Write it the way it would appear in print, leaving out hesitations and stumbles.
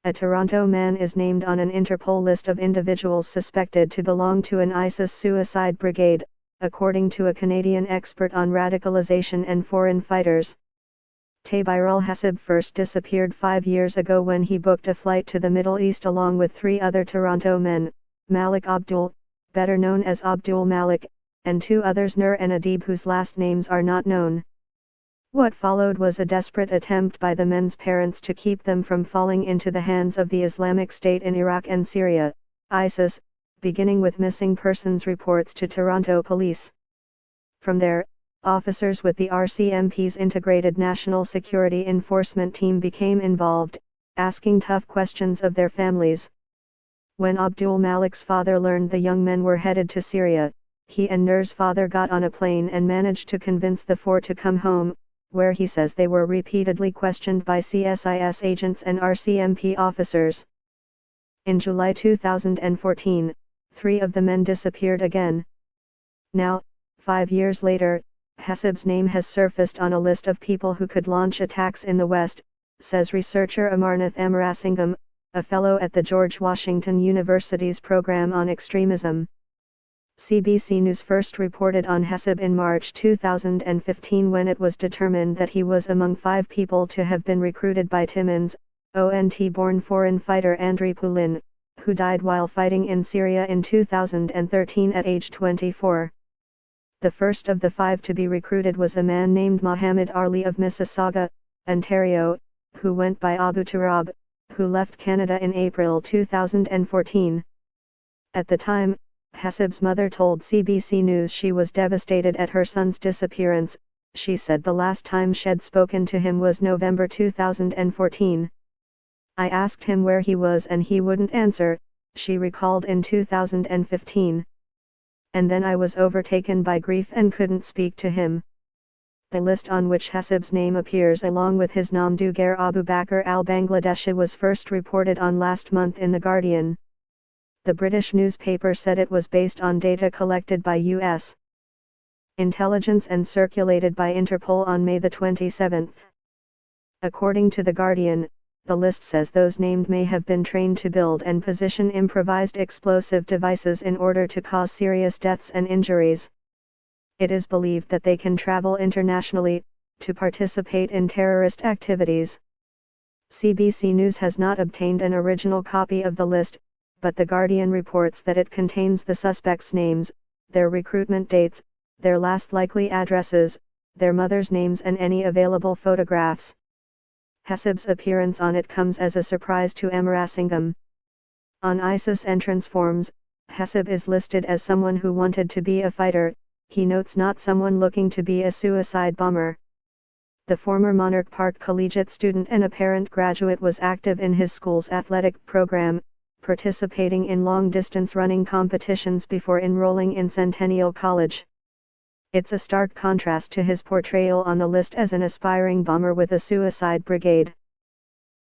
a Toronto man is named on an Interpol list of individuals suspected to belong to an ISIS suicide brigade, according to a Canadian expert on radicalization and foreign fighters. Taybirul Hasseb first disappeared 5 years ago when he booked a flight to the Middle East along with 3 other Toronto men, Malik Abdul, better known as Abdul Malik, and 2 others Nur and Adib whose last names are not known. What followed was a desperate attempt by the men's parents to keep them from falling into the hands of the Islamic State in Iraq and Syria, ISIS, beginning with missing persons reports to Toronto police. From there, officers with the RCMP's Integrated National Security Enforcement Team became involved, asking tough questions of their families. When Abdul Malik's father learned the young men were headed to Syria, he and Nur's father got on a plane and managed to convince the 4 to come home, where he says they were repeatedly questioned by CSIS agents and RCMP officers. In July 2014, 3 of the men disappeared again. Now, 5 years later, Hasseb's name has surfaced on a list of people who could launch attacks in the West, says researcher Amarnath Amarasingham, a fellow at the George Washington University's Program on Extremism. CBC News first reported on Hasseb in March 2015 when it was determined that he was among 5 people to have been recruited by Timmins, ONT-born foreign fighter Andriy Pulin, who died while fighting in Syria in 2013 at age 24. The first of the 5 to be recruited was a man named Mohammed Ali of Mississauga, Ontario, who went by Abu Turab, who left Canada in April 2014. At the time, Hasseb's mother told CBC News she was devastated at her son's disappearance. She said the last time she'd spoken to him was November 2014. I asked him where he was and he wouldn't answer, she recalled in 2015. And then I was overtaken by grief and couldn't speak to him. The list on which Hasseb's name appears along with his Namdugar Abu Bakr al-Bangladeshi was first reported on last month in The Guardian. The British newspaper said it was based on data collected by U.S. intelligence and circulated by Interpol on May 27. According to The Guardian, the list says those named may have been trained to build and position improvised explosive devices in order to cause serious deaths and injuries. It is believed that they can travel internationally, to participate in terrorist activities. CBC News has not obtained an original copy of the list, but The Guardian reports that it contains the suspects' names, their recruitment dates, their last likely addresses, their mothers' names and any available photographs. Hasseb's appearance on it comes as a surprise to Amarasingham. On ISIS entrance forms, Hasseb is listed as someone who wanted to be a fighter, he notes not someone looking to be a suicide bomber. The former Monarch Park collegiate student and apparent graduate was active in his school's athletic program, participating in long-distance running competitions before enrolling in Centennial College. It's a stark contrast to his portrayal on the list as an aspiring bomber with a suicide brigade.